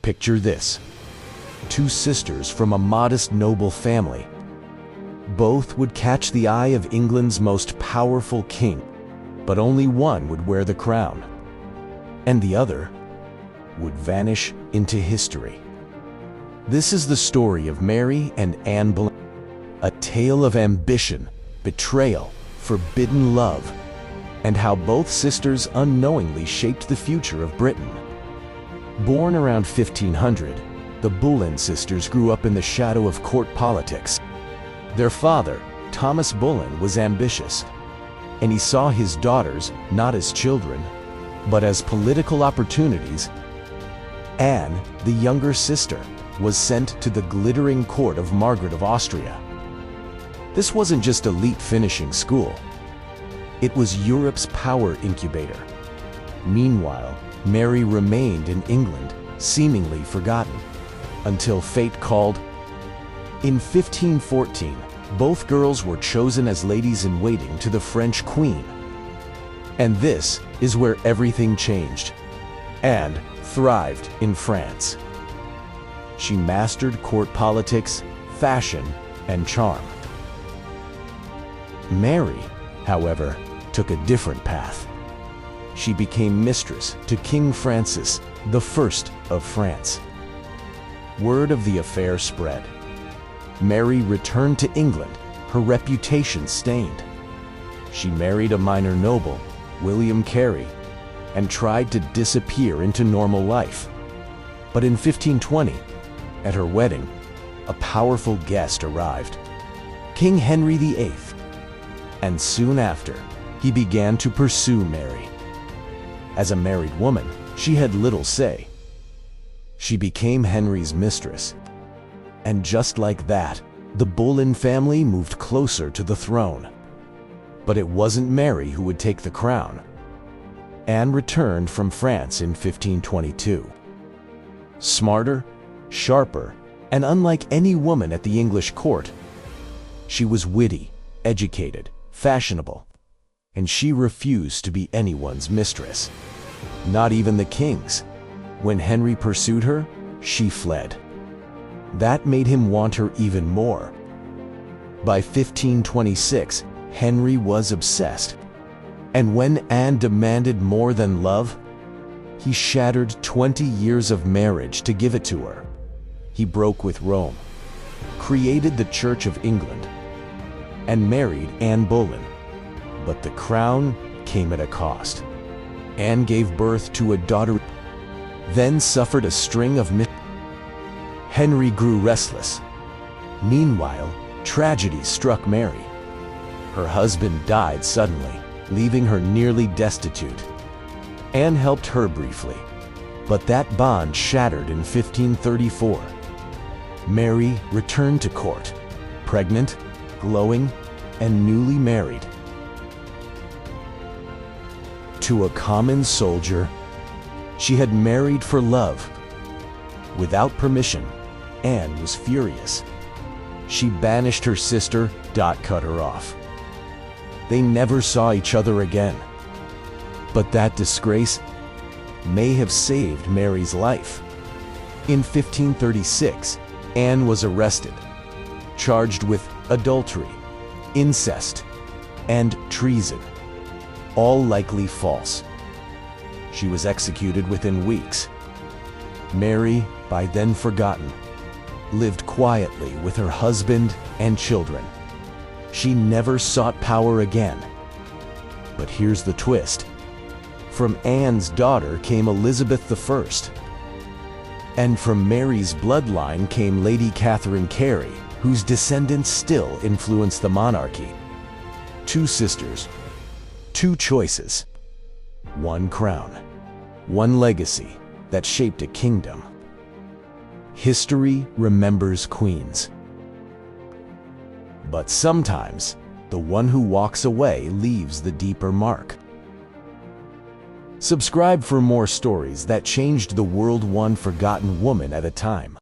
Picture this: two sisters from a modest noble family. Both would catch the eye of England's most powerful king, but only one would wear the crown, and the other would vanish into history. This is the story of Mary and Anne Boleyn, a tale of ambition, betrayal, forbidden love, and how both sisters unknowingly shaped the future of Britain. Born around 1500, the Bullen sisters grew up in the shadow of court politics. Their father, Thomas Bullen, was ambitious, and he saw his daughters not as children, but as political opportunities. Anne, the younger sister, was sent to the glittering court of Margaret of Austria. This wasn't just elite finishing school. It was Europe's power incubator. Meanwhile, Mary remained in England, seemingly forgotten, until fate called. In 1514, both girls were chosen as ladies-in-waiting to the French queen. And this is where everything changed. Anne thrived in France. She mastered court politics, fashion, and charm. Mary, however, took a different path. She became mistress to King Francis I of France. Word of the affair spread. Mary returned to England, her reputation stained. She married a minor noble, William Carey, and tried to disappear into normal life. But in 1520, at her wedding, a powerful guest arrived, King Henry VIII. And soon after, he began to pursue Mary. As a married woman, she had little say. She became Henry's mistress. And just like that, the Boleyn family moved closer to the throne. But it wasn't Mary who would take the crown. Anne returned from France in 1522. Smarter, sharper, and unlike any woman at the English court, she was witty, educated, fashionable, and she refused to be anyone's mistress, not even the king's. When Henry pursued her, she fled. That made him want her even more. By 1526, Henry was obsessed, and when Anne demanded more than love, he shattered 20 years of marriage to give it to her. He broke with Rome, created the Church of England, and married Anne Boleyn. But the crown came at a cost. Anne gave birth to a daughter, then suffered a string of miscarriages. Henry grew restless. Meanwhile, tragedy struck Mary. Her husband died suddenly, leaving her nearly destitute. Anne helped her briefly, but that bond shattered in 1534. Mary returned to court, pregnant, glowing, and newly married. To a common soldier, she had married for love. Without permission, Anne was furious. She banished her sister, cut her off. They never saw each other again. But that disgrace may have saved Mary's life. In 1536, Anne was arrested, charged with adultery, incest, and treason, all likely false. She was executed within weeks. Mary, by then forgotten, lived quietly with her husband and children. She never sought power again. But here's the twist. From Anne's daughter came Elizabeth I. And from Mary's bloodline came Lady Catherine Carey, whose descendants still influence the monarchy. Two sisters, two choices, one crown, one legacy that shaped a kingdom. History remembers queens. But sometimes, the one who walks away leaves the deeper mark. Subscribe for more stories that changed the world, one forgotten woman at a time.